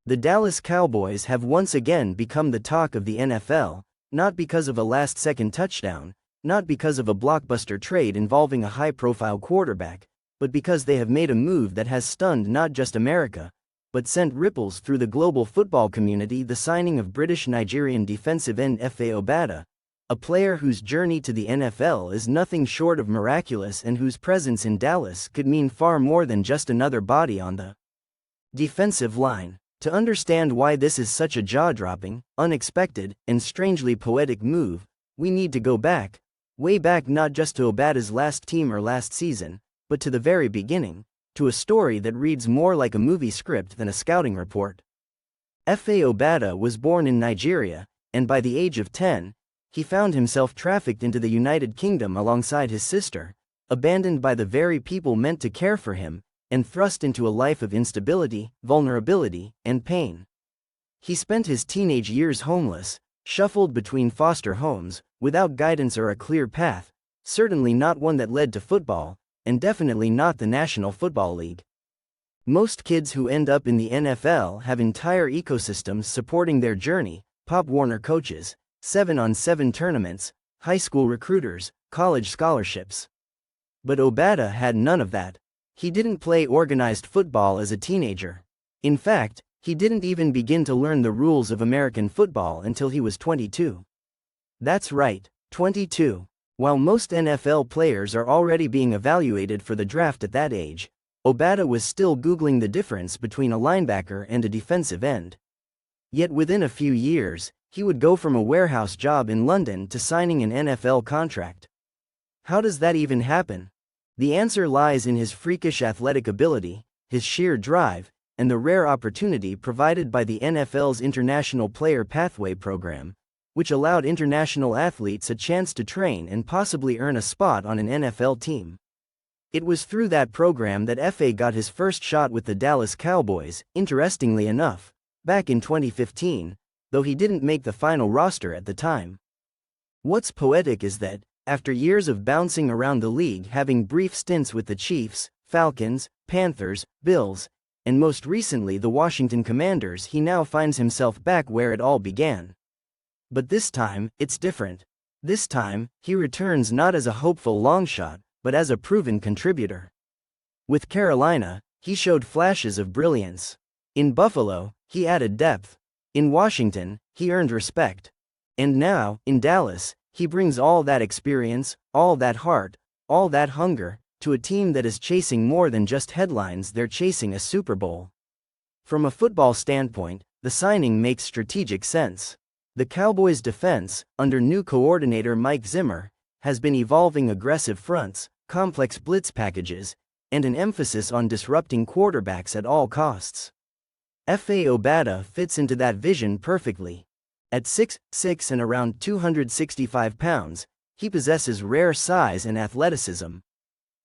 The Dallas Cowboys have once again become the talk of the NFL, not because of a last-second touchdown, not because of a blockbuster trade involving a high-profile quarterback, but because they have made a move that has stunned not just America, but sent ripples through the global football community: the signing of British-Nigerian defensive end Efe Obada, a player whose journey to the NFL is nothing short of miraculous and whose presence in Dallas could mean far more than just another body on the defensive line. To understand why this is such a jaw-dropping, unexpected, and strangely poetic move, we need to go back, way back, not just to Obada's last team or last season, but to the very beginning, to a story that reads more like a movie script than a scouting report. Efe Obada was born in Nigeria, and by the age of 10, he found himself trafficked into the United Kingdom alongside his sister, abandoned by the very people meant to care for him, and thrust into a life of instability, vulnerability, and pain. He spent his teenage years homeless, shuffled between foster homes, without guidance or a clear path, certainly not one that led to football, and definitely not the National Football League. Most kids who end up in the NFL have entire ecosystems supporting their journey: Pop Warner coaches, 7-on-7 tournaments, high school recruiters, college scholarships. But Obada had none of that. He didn't play organized football as a teenager. In fact, he didn't even begin to learn the rules of American football until he was 22. That's right, 22. While most NFL players are already being evaluated for the draft at that age, Obada was still Googling the difference between a linebacker and a defensive end. Yet within a few years, he would go from a warehouse job in London to signing an NFL contract. How does that even happen? The answer lies in his freakish athletic ability, his sheer drive, and the rare opportunity provided by the NFL's International Player Pathway program, which allowed international athletes a chance to train and possibly earn a spot on an NFL team. It was through that program that Efe got his first shot with the Dallas Cowboys, interestingly enough, back in 2015, though he didn't make the final roster at the time. What's poetic is that, after years of bouncing around the league, having brief stints with the Chiefs, Falcons, Panthers, Bills, and most recently the Washington Commanders, he now finds himself back where it all began. But this time, it's different. This time, he returns not as a hopeful longshot, but as a proven contributor. With Carolina, he showed flashes of brilliance. In Buffalo, he added depth. In Washington, he earned respect. And now, in Dallas, he brings all that experience, all that heart, all that hunger, to a team that is chasing more than just headlines. They're chasing a Super Bowl. From a football standpoint, the signing makes strategic sense. The Cowboys' defense, under new coordinator Mike Zimmer, has been evolving aggressive fronts, complex blitz packages, and an emphasis on disrupting quarterbacks at all costs. Efe Obada fits into that vision perfectly. At 6'6" and around 265 pounds, he possesses rare size and athleticism.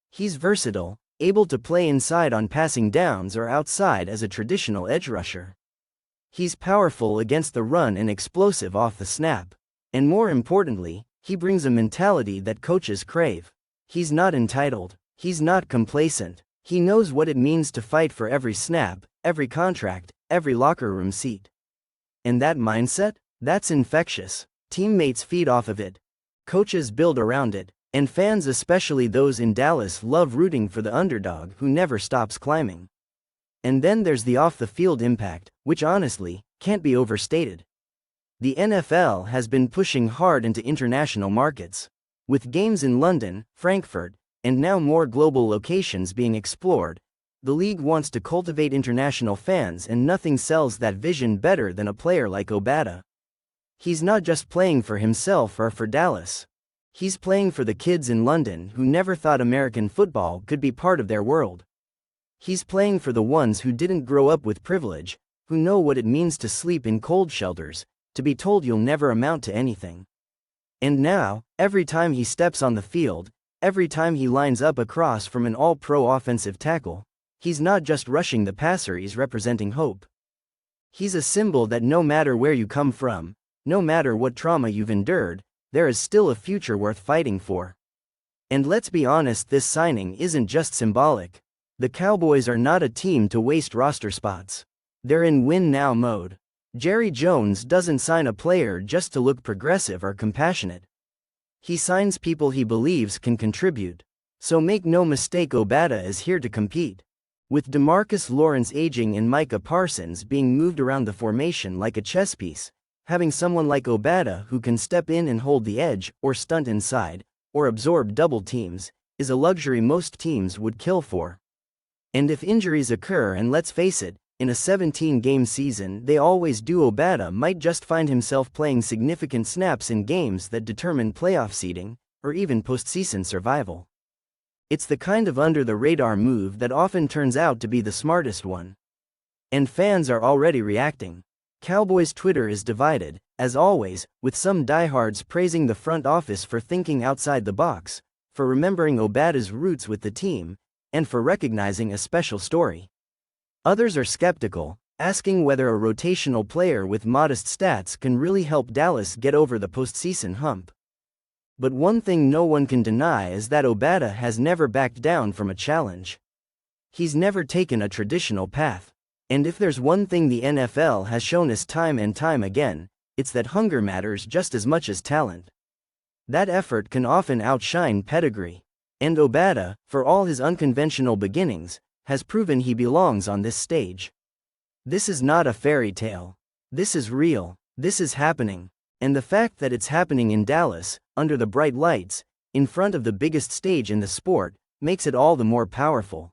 He's versatile, able to play inside on passing downs or outside as a traditional edge rusher. He's powerful against the run and explosive off the snap. And more importantly, he brings a mentality that coaches crave. He's not entitled. He's not complacent. He knows what it means to fight for every snap, every contract, every locker room seat. And that mindset? That's infectious. Teammates feed off of it. Coaches build around it. And fans, especially those in Dallas, love rooting for the underdog who never stops climbing. And then there's the off-the-field impact, which honestly, can't be overstated. The NFL has been pushing hard into international markets. With games in London, Frankfurt, and now more global locations being explored, the league wants to cultivate international fans, and nothing sells that vision better than a player like Obada. He's not just playing for himself or for Dallas. He's playing for the kids in London who never thought American football could be part of their world. He's playing for the ones who didn't grow up with privilege, who know what it means to sleep in cold shelters, to be told you'll never amount to anything. And now, every time he steps on the field, every time he lines up across from an all-pro offensive tackle, he's not just rushing the passer, he's representing hope. He's a symbol that no matter where you come from, no matter what trauma you've endured, there is still a future worth fighting for. And let's be honest, this signing isn't just symbolic. The Cowboys are not a team to waste roster spots. They're in win-now mode. Jerry Jones doesn't sign a player just to look progressive or compassionate. He signs people he believes can contribute. So make no mistake, Obada is here to compete. With DeMarcus Lawrence aging and Micah Parsons being moved around the formation like a chess piece, having someone like Obada who can step in and hold the edge, or stunt inside, or absorb double teams, is a luxury most teams would kill for. And if injuries occur, and let's face it, in a 17-game season they always do, Obada might just find himself playing significant snaps in games that determine playoff seeding, or even postseason survival. It's the kind of under-the-radar move that often turns out to be the smartest one. And fans are already reacting. Cowboys Twitter is divided, as always, with some diehards praising the front office for thinking outside the box, for remembering Obada's roots with the team, and for recognizing a special story. Others are skeptical, asking whether a rotational player with modest stats can really help Dallas get over the postseason hump. But one thing no one can deny is that Obada has never backed down from a challenge. He's never taken a traditional path. And if there's one thing the NFL has shown us time and time again, it's that hunger matters just as much as talent. That effort can often outshine pedigree. And Obada, for all his unconventional beginnings, has proven he belongs on this stage. This is not a fairy tale. This is real. This is happening. And the fact that it's happening in Dallas, under the bright lights, in front of the biggest stage in the sport, makes it all the more powerful.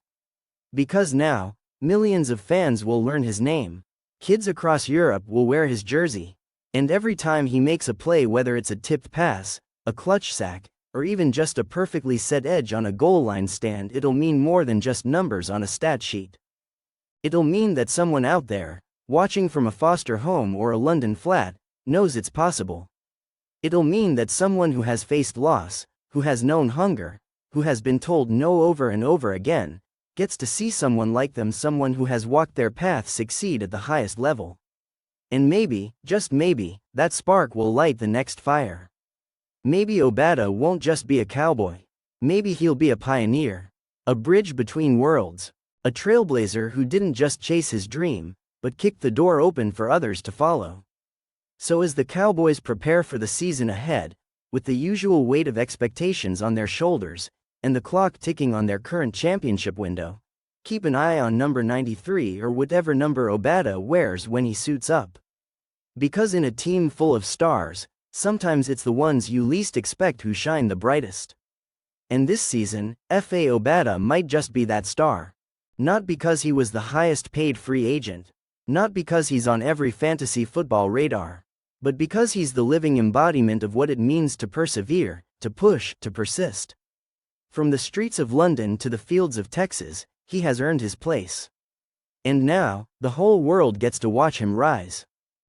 Because now, millions of fans will learn his name. Kids across Europe will wear his jersey. And every time he makes a play, whether it's a tipped pass, a clutch sack, or even just a perfectly set edge on a goal line stand, it'll mean more than just numbers on a stat sheet. It'll mean that someone out there, watching from a foster home or a London flat, knows it's possible. It'll mean that someone who has faced loss, who has known hunger, who has been told no over and over again, gets to see someone like them, someone who has walked their path, succeed at the highest level. And maybe, just maybe, that spark will light the next fire. Maybe Obada won't just be a cowboy. Maybe he'll be a pioneer. A bridge between worlds. A trailblazer who didn't just chase his dream, but kicked the door open for others to follow. So as the Cowboys prepare for the season ahead, with the usual weight of expectations on their shoulders, and the clock ticking on their current championship window, keep an eye on number 93 or whatever number Obada wears when he suits up. Because in a team full of stars, sometimes it's the ones you least expect who shine the brightest. And this season, Efe Obada might just be that star. Not because he was the highest paid free agent. Not because he's on every fantasy football radar. But because he's the living embodiment of what it means to persevere, to push, to persist. From the streets of London to the fields of Texas, he has earned his place. And now, the whole world gets to watch him rise.